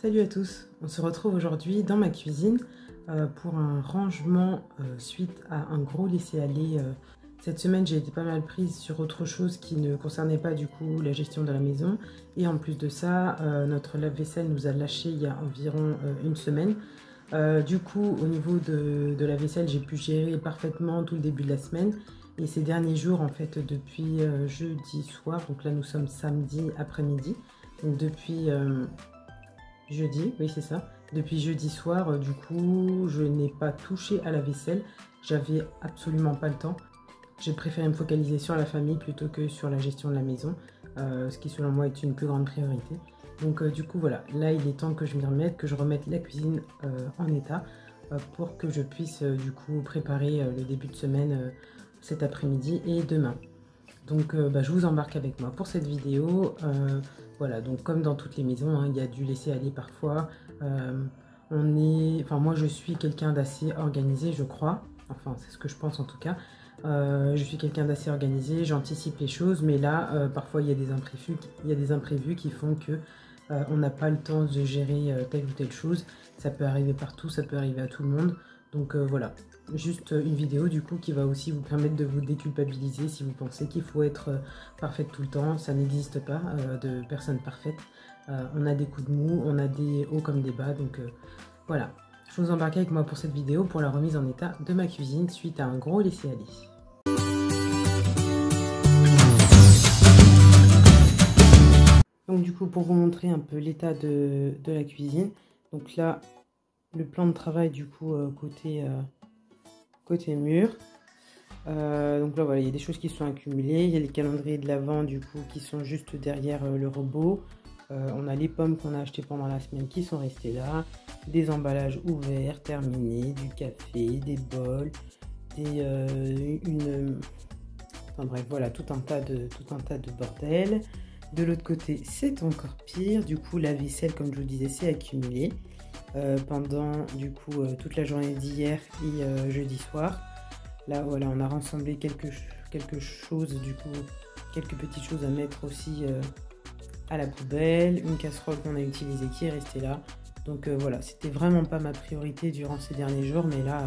Salut à tous, on se retrouve aujourd'hui dans ma cuisine pour un rangement suite à un gros laisser-aller. Cette semaine j'ai été pas mal prise sur autre chose qui ne concernait pas du coup la gestion de la maison, et en plus de ça notre lave-vaisselle nous a lâché il y a environ une semaine. Du coup au niveau de la vaisselle j'ai pu gérer parfaitement tout le début de la semaine, et ces derniers jours en fait depuis jeudi soir, donc là nous sommes samedi après-midi, donc depuis jeudi, oui c'est ça. Depuis jeudi soir, du coup, je n'ai pas touché à la vaisselle. J'avais absolument pas le temps. J'ai préféré me focaliser sur la famille plutôt que sur la gestion de la maison, ce qui selon moi est une plus grande priorité. Donc du coup voilà, là il est temps que je m'y remette, que je remette la cuisine en état pour que je puisse du coup préparer le début de semaine cet après-midi et demain. Donc je vous embarque avec moi pour cette vidéo. Voilà, donc comme dans toutes les maisons, hein, il y a du laisser aller parfois. Moi je suis quelqu'un d'assez organisé, je crois. Enfin, c'est ce que je pense en tout cas. Je suis quelqu'un d'assez organisé, j'anticipe les choses, mais là, parfois il y a des imprévus qui font que on n'a pas le temps de gérer telle ou telle chose. Ça peut arriver partout, ça peut arriver à tout le monde. Donc voilà, juste une vidéo du coup qui va aussi vous permettre de vous déculpabiliser si vous pensez qu'il faut être parfaite tout le temps. Ça n'existe pas de personne parfaite. On a des coups de mou, on a des hauts comme des bas, donc voilà. Je vous embarque avec moi pour cette vidéo pour la remise en état de ma cuisine suite à un gros laisser-aller. Donc du coup pour vous montrer un peu l'état de la cuisine, donc là le plan de travail du coup côté mur. Donc là voilà, il y a des choses qui sont accumulées, il y a les calendriers de l'Avent du coup qui sont juste derrière le robot. On a les pommes qu'on a achetées pendant la semaine qui sont restées là, des emballages ouverts, terminés, du café, des bols, enfin bref voilà, tout un tas de bordel. De l'autre côté c'est encore pire, du coup la vaisselle comme je vous disais c'est accumulé pendant du coup toute la journée d'hier et jeudi soir. Là voilà, on a rassemblé quelque chose du coup, quelques petites choses à mettre aussi à la poubelle, une casserole qu'on a utilisée qui est restée là. Donc voilà, c'était vraiment pas ma priorité durant ces derniers jours, mais là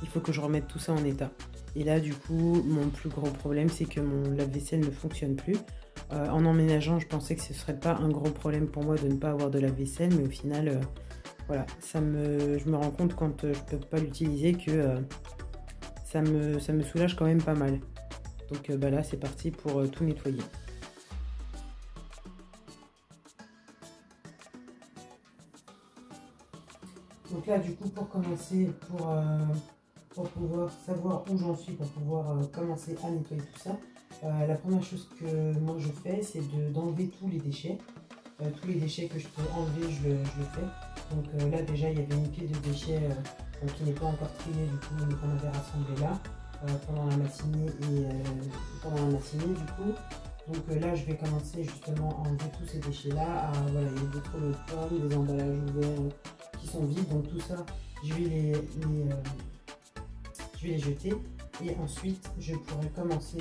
il faut que je remette tout ça en état. Et là du coup mon plus gros problème c'est que mon lave-vaisselle ne fonctionne plus. En emménageant je pensais que ce serait pas un gros problème pour moi de ne pas avoir de lave-vaisselle, mais au final voilà, je me rends compte quand je peux pas l'utiliser que ça me soulage quand même pas mal. Donc là c'est parti pour tout nettoyer. Donc là du coup pour commencer, pour pouvoir savoir où j'en suis, pour pouvoir commencer à nettoyer tout ça, la première chose que moi je fais c'est d'enlever tous les déchets. Tous les déchets que je peux enlever je le fais. Donc là déjà il y avait une pile de déchets qui n'est pas encore triée du coup, mais qu'on avait rassemblé là pendant la matinée du coup. Donc là je vais commencer justement à enlever tous ces déchets là. Voilà, il y a des trop de pommes, des emballages ouverts qui sont vides, donc tout ça je vais les jeter, et ensuite je pourrai commencer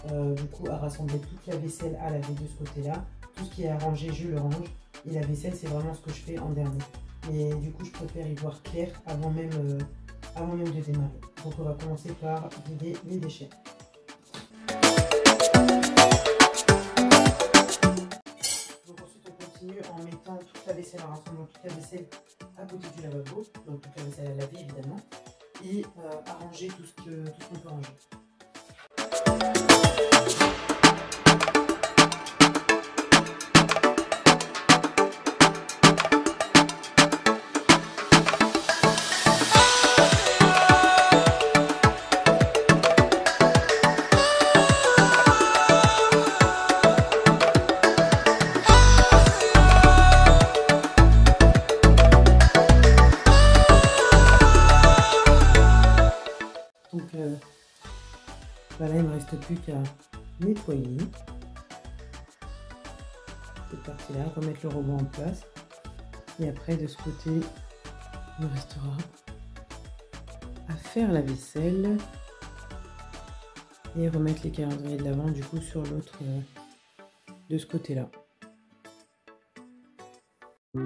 du coup à rassembler toute la vaisselle à laver de ce côté là. Tout ce qui est à ranger je le range, et la vaisselle c'est vraiment ce que je fais en dernier. Mais du coup je préfère y voir clair avant même de démarrer. Donc on va commencer par vider les déchets. Donc ensuite on continue en mettant toute la vaisselle, en rassemblant toute la vaisselle à côté du lavabo, donc toute la vaisselle à laver évidemment, et à ranger tout ce qu'on peut ranger. Voilà, il ne me reste plus qu'à nettoyer cette partie-là, remettre le robot en place. Et après, de ce côté, il me restera à faire la vaisselle et remettre les calendriers de l'Avent du coup sur l'autre de ce côté-là. Du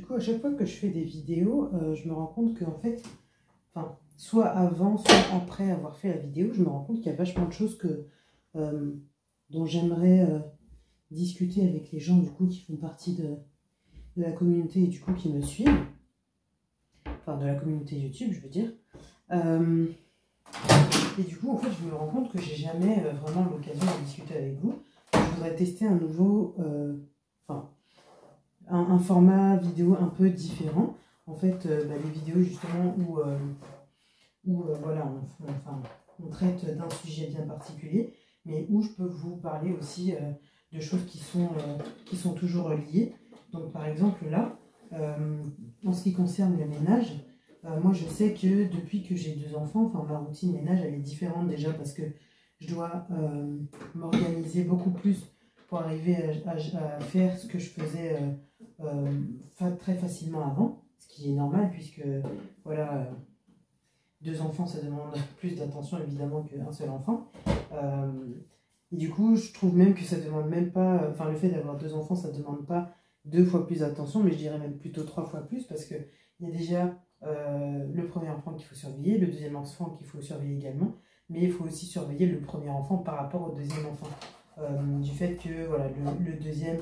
coup, à chaque fois que je fais des vidéos, je me rends compte que en fait, enfin, soit avant, soit après avoir fait la vidéo, je me rends compte qu'il y a vachement de choses dont j'aimerais discuter avec les gens du coup qui font partie de la communauté et du coup qui me suivent. Enfin, de la communauté YouTube, je veux dire. Et du coup, en fait, je me rends compte que j'ai jamais vraiment l'occasion de discuter avec vous. Je voudrais tester un nouveau, un format vidéo un peu différent. En fait, les vidéos justement où voilà, on traite d'un sujet bien particulier, mais où je peux vous parler aussi de choses qui sont toujours liées. Donc par exemple là, en ce qui concerne le ménage, moi je sais que depuis que j'ai 2 enfants, ma routine ménage elle est différente déjà parce que je dois m'organiser beaucoup plus pour arriver à faire ce que je faisais très facilement avant, ce qui est normal puisque voilà, 2 enfants ça demande plus d'attention évidemment qu'un seul enfant. Et du coup je trouve même que ça demande même pas, le fait d'avoir 2 enfants ça demande pas 2 fois plus d'attention, mais je dirais même plutôt 3 fois plus parce que il y a déjà le premier enfant qu'il faut surveiller, le deuxième enfant qu'il faut surveiller également, mais il faut aussi surveiller le premier enfant par rapport au deuxième enfant. Du fait que voilà, le deuxième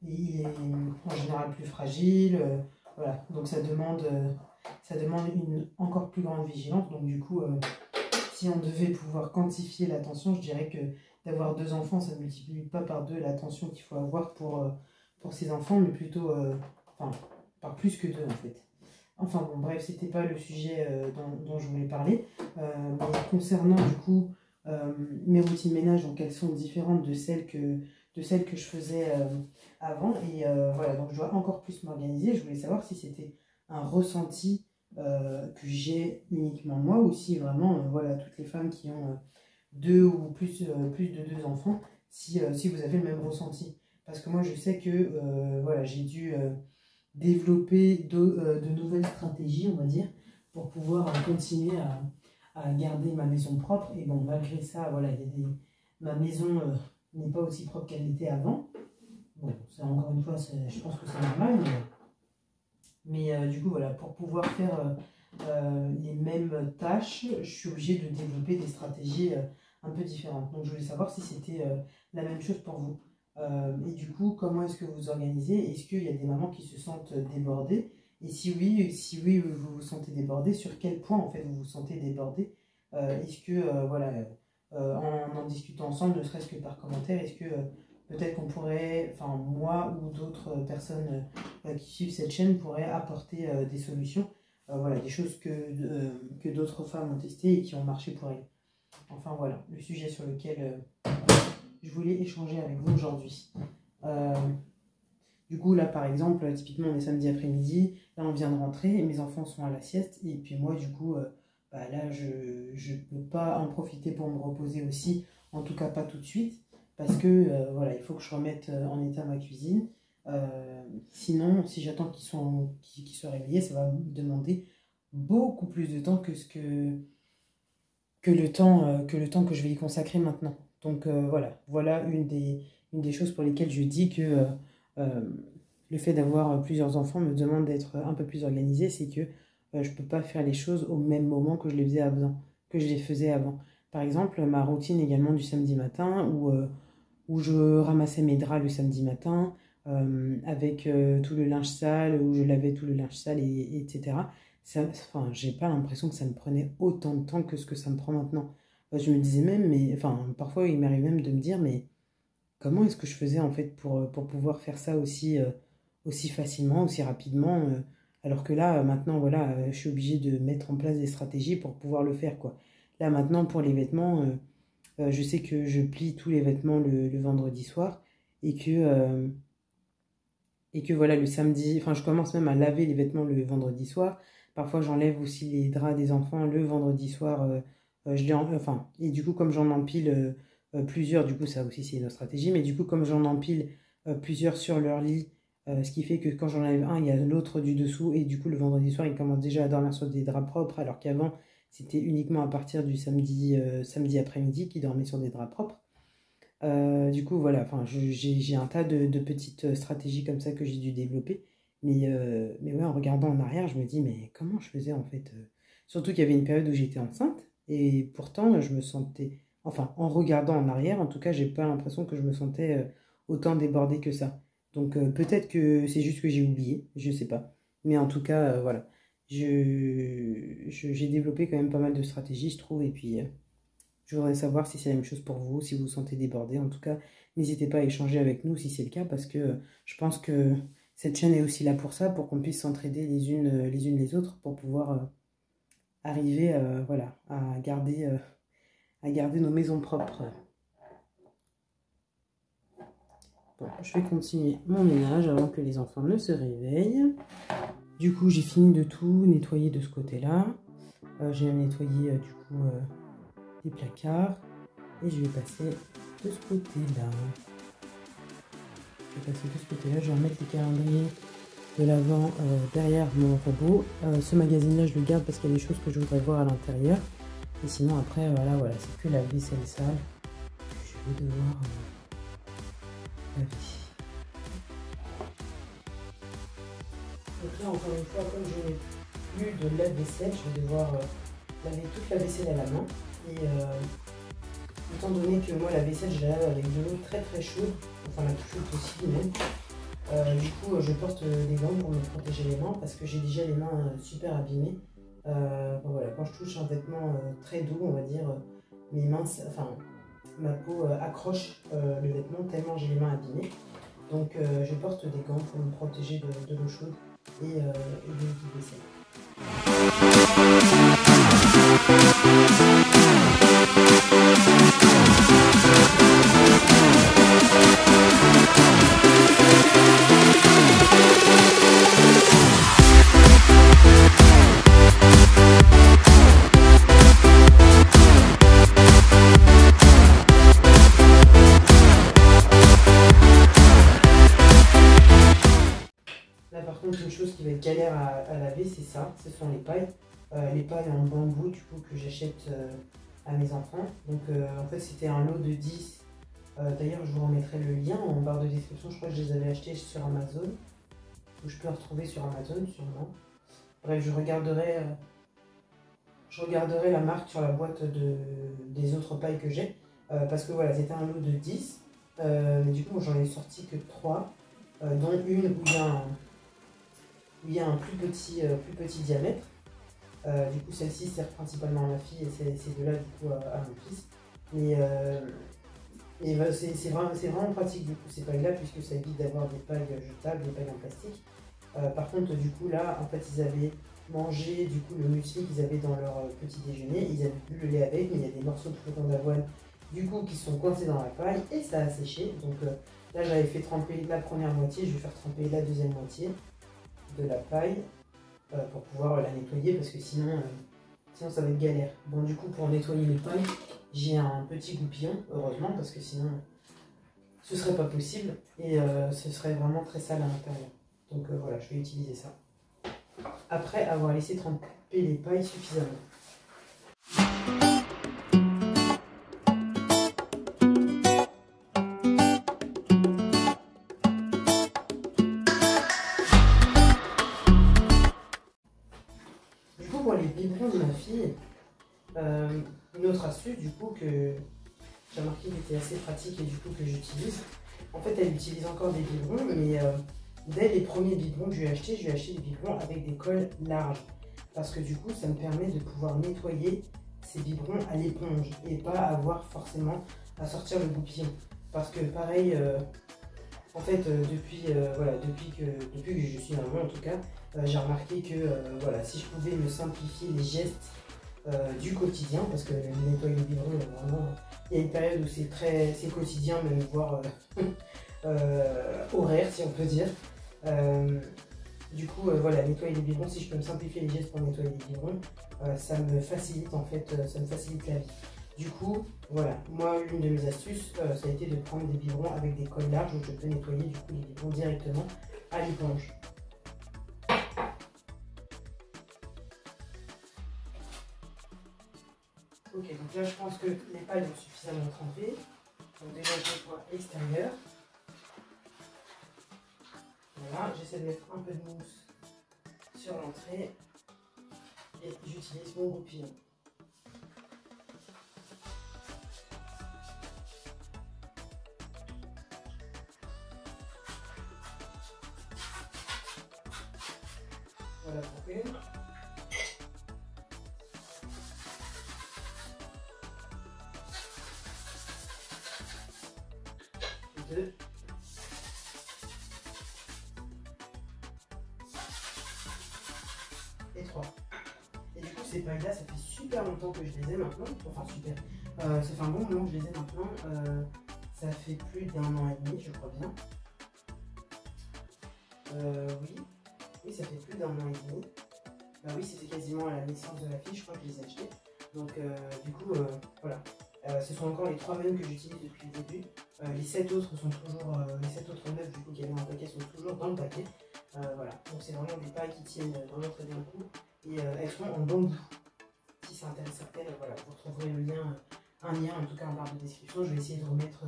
il est en général plus fragile, voilà, donc ça demande une encore plus grande vigilance. Donc du coup, si on devait pouvoir quantifier l'attention, je dirais que d'avoir 2 enfants, ça ne multiplie pas par 2 l'attention qu'il faut avoir pour ces enfants, mais plutôt par plus que 2 en fait. Enfin bon, bref, c'était pas le sujet dont je voulais parler. Mais concernant du coup mes routines ménage, donc elles sont différentes de celles que je faisais avant. Et voilà, donc je dois encore plus m'organiser. Je voulais savoir si c'était un ressenti que j'ai uniquement moi ou si vraiment, voilà, toutes les femmes qui ont 2 ou plus de 2 enfants, si vous avez le même ressenti. Parce que moi, je sais que voilà, j'ai dû développer de nouvelles stratégies, on va dire, pour pouvoir continuer à garder ma maison propre. Et bon, malgré ça, voilà, ma maison n'est pas aussi propre qu'elle était avant. Bon, ça, encore une fois, je pense que c'est normal, mais du coup, voilà, pour pouvoir faire les mêmes tâches, je suis obligée de développer des stratégies un peu différentes. Donc, je voulais savoir si c'était la même chose pour vous. Et du coup, comment est-ce que vous vous organisez? Est-ce qu'il y a des mamans qui se sentent débordées? Et si oui, vous vous sentez débordée, sur quel point en fait vous vous sentez débordée? Est-ce que, voilà, en discutant ensemble, ne serait-ce que par commentaire, est-ce que peut-être qu'on pourrait, enfin moi ou d'autres personnes qui suivent cette chaîne pourraient apporter des solutions, voilà, des choses que d'autres femmes ont testées et qui ont marché pour elles. Enfin voilà, le sujet sur lequel je voulais échanger avec vous aujourd'hui. Du coup là par exemple, typiquement on est samedi après-midi, là on vient de rentrer, mes enfants sont à la sieste et puis moi du coup là je peux pas en profiter pour me reposer aussi, en tout cas pas tout de suite, parce que voilà, il faut que je remette en état ma cuisine. Sinon, si j'attends qu'ils soient réveillés, ça va me demander beaucoup plus de temps que le temps que je vais y consacrer maintenant. Donc voilà une des choses pour lesquelles je dis que le fait d'avoir plusieurs enfants me demande d'être un peu plus organisée, c'est que je ne peux pas faire les choses au même moment que je les faisais avant. Par exemple, ma routine également du samedi matin, où je ramassais mes draps le samedi matin, avec tout le linge sale, où je lavais tout le linge sale, etc. J'ai pas l'impression que ça me prenait autant de temps que ce que ça me prend maintenant. Je me disais même, parfois il m'arrive même de me dire, mais comment est-ce que je faisais en fait pour pouvoir faire ça aussi facilement, aussi rapidement, alors que là, maintenant, voilà, je suis obligée de mettre en place des stratégies pour pouvoir le faire, quoi. Là, maintenant, pour les vêtements, je sais que je plie tous les vêtements le vendredi soir et que voilà, le samedi, je commence même à laver les vêtements le vendredi soir Parfois, j'enlève aussi les draps des enfants le vendredi soir. Et du coup, comme j'en empile plusieurs, du coup, ça aussi, c'est une autre stratégie. Mais du coup, comme j'en empile plusieurs sur leur lit, ce qui fait que quand j'en enlève un, il y a l'autre du dessous. Et du coup, le vendredi soir, ils commencent déjà à dormir sur des draps propres, alors qu'avant, c'était uniquement à partir du samedi après-midi qu'ils dormaient sur des draps propres. Du coup, voilà, enfin, j'ai un tas de petites stratégies comme ça que j'ai dû développer. Mais ouais, en regardant en arrière, je me dis, mais comment je faisais en fait Surtout qu'il y avait une période où j'étais enceinte, et pourtant, je me sentais... Enfin, en regardant en arrière, en tout cas, j'ai pas l'impression que je me sentais autant débordée que ça. Donc, peut-être que c'est juste que j'ai oublié, je sais pas. Mais en tout cas, voilà. J'ai développé quand même pas mal de stratégies, je trouve, et puis... je voudrais savoir si c'est la même chose pour vous, si vous vous sentez débordé. En tout cas, n'hésitez pas à échanger avec nous si c'est le cas, parce que je pense que cette chaîne est aussi là pour ça, pour qu'on puisse s'entraider les unes les autres, pour pouvoir arriver voilà, à garder nos maisons propres. Bon, je vais continuer mon ménage avant que les enfants ne se réveillent. Du coup, j'ai fini de tout nettoyer de ce côté-là. J'ai nettoyé du coup les placards. Et je vais passer de ce côté-là. Je vais remettre les calendriers de l'avant derrière mon robot. Ce magazine-là, je le garde parce qu'il y a des choses que je voudrais voir à l'intérieur. Et sinon, après, voilà, c'est que la vaisselle sale. Je vais devoir laver. Donc là, encore une fois, comme je n'ai plus de lave-vaisselle, je vais devoir laver toute la vaisselle à la main. Et étant donné que moi, la vaisselle, je la lave avec de l'eau très très chaude, enfin la plus chaude possible même. Du coup, je porte des gants pour me protéger les mains parce que j'ai déjà les mains super abîmées. Voilà, quand je touche un vêtement très doux, on va dire, mes mains, enfin, ma peau accroche le vêtement tellement j'ai les mains abîmées. Donc, je porte des gants pour me protéger de l'eau chaude et de liquide vaisselle. Une chose qui va être galère à laver, c'est ça, ce sont les pailles. Les pailles en bambou du coup que j'achète à mes enfants. Donc en fait c'était un lot de 10. D'ailleurs je vous remettrai le lien en barre de description. Je crois que je les avais achetés sur Amazon. Ou je peux en retrouver sur Amazon sûrement. Bref, je regarderai la marque sur la boîte des autres pailles que j'ai. Parce que voilà, c'était un lot de 10. Mais du coup j'en ai sorti que 3. Dont une où il y a un plus petit diamètre. Du coup, celle-ci sert principalement à ma fille et ces deux-là, du coup, à mon fils. C'est vraiment pratique, du coup, ces pailles-là, puisque ça évite d'avoir des pailles jetables, des pailles en plastique. Par contre, du coup, là, en fait, ils avaient mangé, du coup, le muesli qu'ils avaient dans leur petit déjeuner. Ils avaient bu le lait avec, mais il y a des morceaux de flocons d'avoine, du coup, qui sont coincés dans la paille et ça a séché. Donc là, j'avais fait tremper la première moitié, je vais faire tremper la deuxième moitié de la paille pour pouvoir la nettoyer parce que sinon ça va être galère. Bon, du coup, pour nettoyer les pailles, j'ai un petit goupillon, heureusement, parce que sinon ce serait pas possible et ce serait vraiment très sale à l'intérieur. Donc voilà, je vais utiliser ça après avoir laissé tremper les pailles suffisamment. Pour les biberons de ma fille, une autre astuce du coup que j'ai remarqué qui était assez pratique et du coup que j'utilise. En fait, elle utilise encore des biberons, mais dès les premiers biberons que je lui ai achetés des biberons avec des cols larges. Parce que du coup, ça me permet de pouvoir nettoyer ces biberons à l'éponge et pas avoir forcément à sortir le goupillon. Parce que pareil, en fait, depuis que je suis maman en tout cas, j'ai remarqué que voilà, si je pouvais me simplifier les gestes du quotidien, parce que nettoyer le biberon, vraiment, il y a une période où c'est quotidien, même voire horaire si on peut dire. Du coup, voilà, nettoyer les biberons, si je peux me simplifier les gestes pour nettoyer les biberons, ça me facilite en fait, ça me facilite la vie. Du coup, voilà, moi, l'une de mes astuces, ça a été de prendre des biberons avec des cols larges où je peux nettoyer du coup les biberons directement à l'éponge. Ok, donc là, je pense que les pailles ont suffisamment trempé. Donc déjà, je nettoie l'extérieur. Voilà, j'essaie de mettre un peu de mousse sur l'entrée et j'utilise mon goupillon. Voilà pour une. Deux. Et 3. Et du coup, ces pailles-là, ça fait super longtemps que je les ai maintenant. Enfin, super. Ça fait un bon moment que je les ai maintenant. Ça fait plus d'1 an et demi, je crois bien. Oui. Oui, ça fait plus d'1 an et demi. Bah oui, c'était quasiment à la naissance de la fille, je crois que je les ai achetés. Donc, du coup, voilà. Ce sont encore les 3 mêmes que j'utilise depuis le début. Les 7 autres sont toujours, les 7 autres neufs du coup qui avaient dans le paquet sont toujours dans le paquet. Voilà, donc c'est vraiment des pailles qui tiennent vraiment très bien le coup et elles sont en bambou. Si ça intéresse certaines, voilà, vous retrouverez le lien, un lien en tout cas en barre de description. Je vais essayer de remettre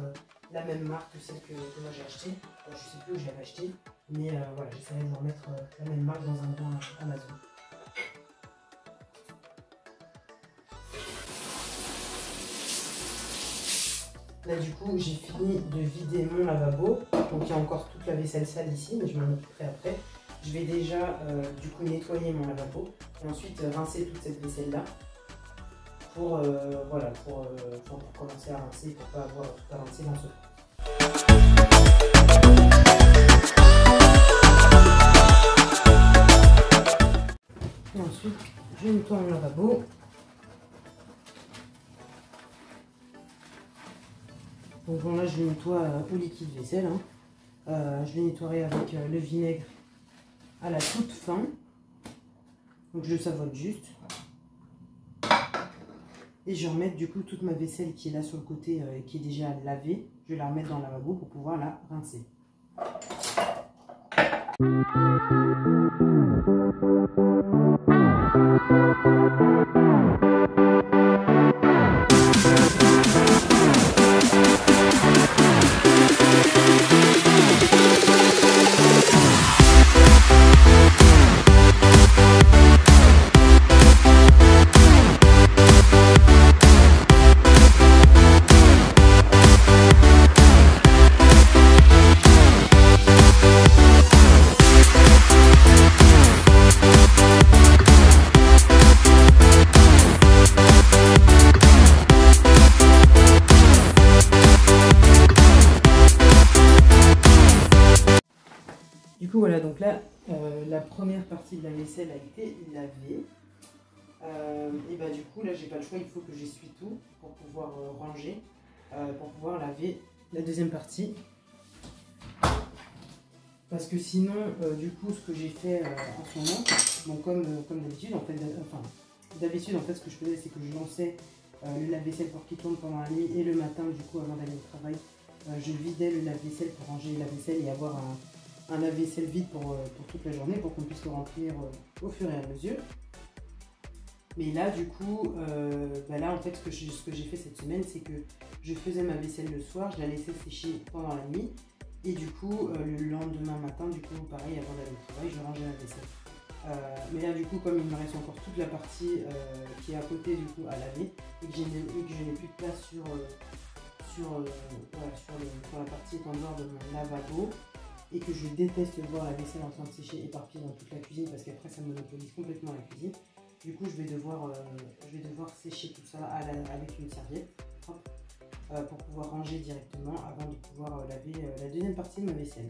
la même marque que celle que moi j'ai acheté. Je sais plus où j'avais acheté, mais voilà, j'essaierai de remettre la même marque dans un lien Amazon. Là du coup j'ai fini de vider mon lavabo, donc il y a encore toute la vaisselle sale ici, mais je m'en occuperai après. Je vais déjà du coup nettoyer mon lavabo et ensuite rincer toute cette vaisselle là pour, voilà, pour commencer à rincer, pour pas avoir tout à rincer d'un seul coup. Et ensuite je nettoie mon lavabo. Donc bon, là je le nettoie au liquide vaisselle, hein. Je le nettoierai avec le vinaigre à la toute fin. Donc je le savonne juste. Et je vais remettre du coup toute ma vaisselle qui est là sur le côté et qui est déjà lavée. Je vais la remettre dans le lavabo pour pouvoir la rincer. Du coup voilà, donc là la première partie de la vaisselle a été lavée. Et bah du coup là j'ai pas le choix, il faut que j'essuie tout pour pouvoir ranger, pour pouvoir laver la deuxième partie. Parce que sinon du coup ce que j'ai fait en ce moment, bon, comme d'habitude en fait, d'habitude en fait ce que je faisais c'est que je lançais le lave-vaisselle pour qu'il tourne pendant la nuit et le matin du coup avant d'aller au travail je vidais le lave-vaisselle pour ranger la vaisselle et avoir un lave-vaisselle vide pour toute la journée pour qu'on puisse le remplir au fur et à mesure. Mais là du coup, bah là en fait ce que j'ai fait cette semaine c'est que je faisais ma vaisselle le soir, je la laissais sécher pendant la nuit et du coup le lendemain matin du coup pareil avant d'aller au travail je rangeais la vaisselle. Mais là du coup comme il me reste encore toute la partie qui est à côté du coup à laver et que je n'ai plus de place sur la partie étendard de mon lavabo et que je déteste voir la vaisselle en train de sécher éparpillée dans toute la cuisine parce qu'après ça monopolise complètement la cuisine. Du coup je vais devoir sécher tout ça avec une serviette propre pour pouvoir ranger directement avant de pouvoir laver la deuxième partie de ma vaisselle.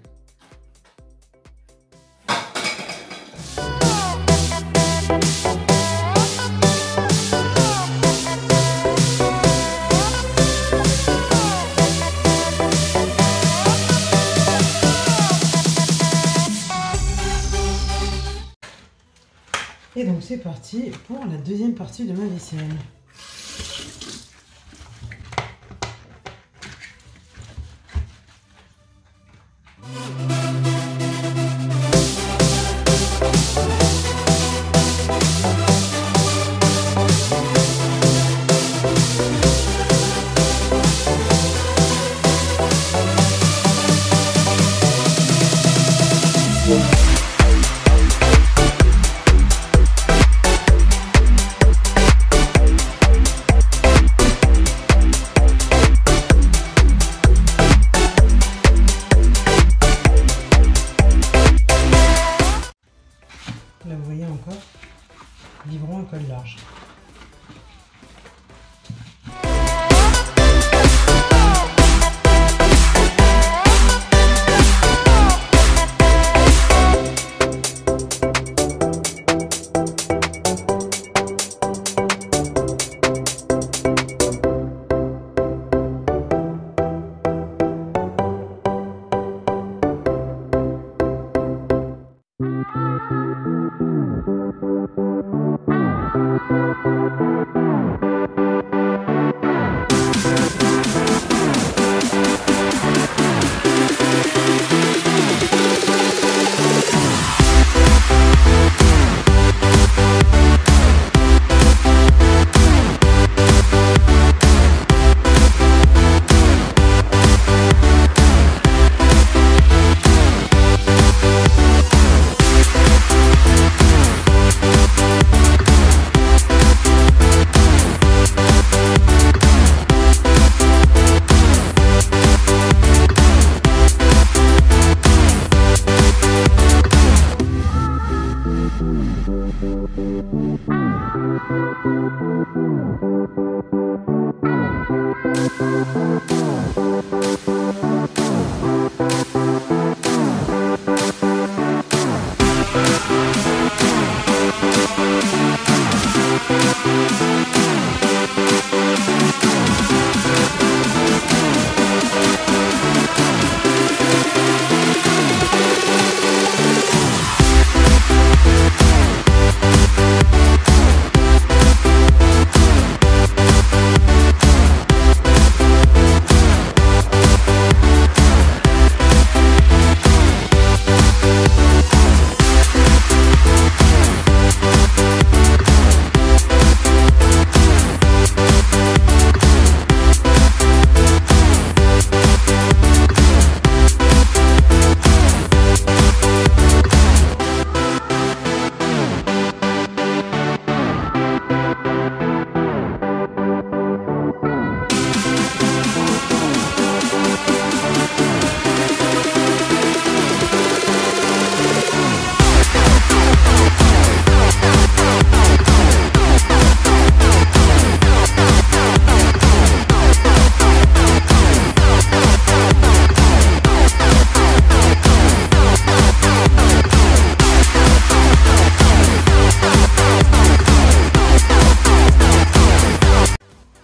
c'est parti pour la deuxième partie de ma vaisselle. Là, vous voyez encore, biberon à col large.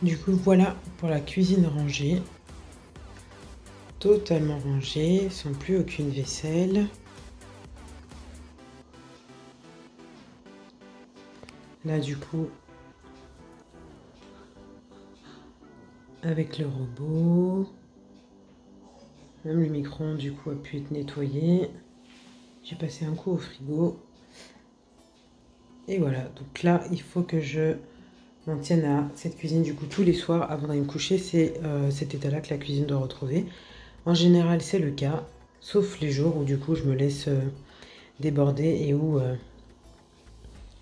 Du coup, voilà pour la cuisine rangée. Totalement rangée, sans plus aucune vaisselle. Là, du coup, avec le robot, même le micro-ondes, du coup, a pu être nettoyé. J'ai passé un coup au frigo. Et voilà, donc là, il faut que je m'en tienne à cette cuisine du coup tous les soirs avant d'aller me coucher. C'est cet état-là que la cuisine doit retrouver. En général, c'est le cas, sauf les jours où du coup je me laisse déborder et où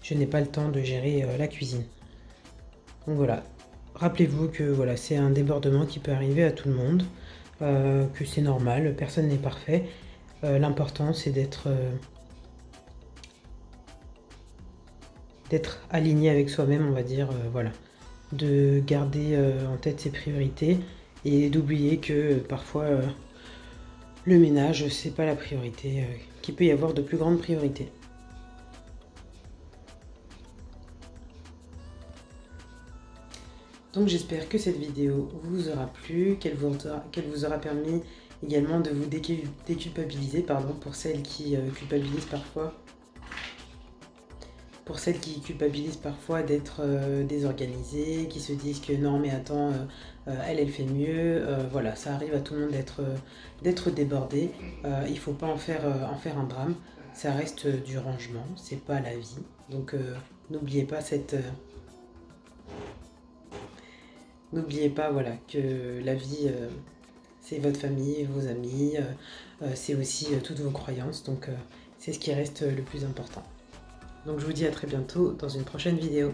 je n'ai pas le temps de gérer la cuisine. Donc voilà, rappelez-vous que voilà, c'est un débordement qui peut arriver à tout le monde, que c'est normal, personne n'est parfait. L'important, c'est d'être aligné avec soi-même, on va dire, voilà. De garder en tête ses priorités et d'oublier que parfois le ménage, c'est pas la priorité, qu'il peut y avoir de plus grandes priorités. Donc j'espère que cette vidéo vous aura plu, qu'elle vous aura permis également de vous déculpabiliser, pardon, pour celles qui culpabilisent parfois pour celles qui culpabilisent parfois d'être désorganisées, qui se disent que non mais attends, elle fait mieux, voilà, ça arrive à tout le monde d'être débordé. Il ne faut pas en faire un drame, ça reste du rangement, c'est pas la vie. Donc n'oubliez pas n'oubliez pas voilà, que la vie, c'est votre famille, vos amis, c'est aussi toutes vos croyances, donc c'est ce qui reste le plus important. Donc je vous dis à très bientôt dans une prochaine vidéo.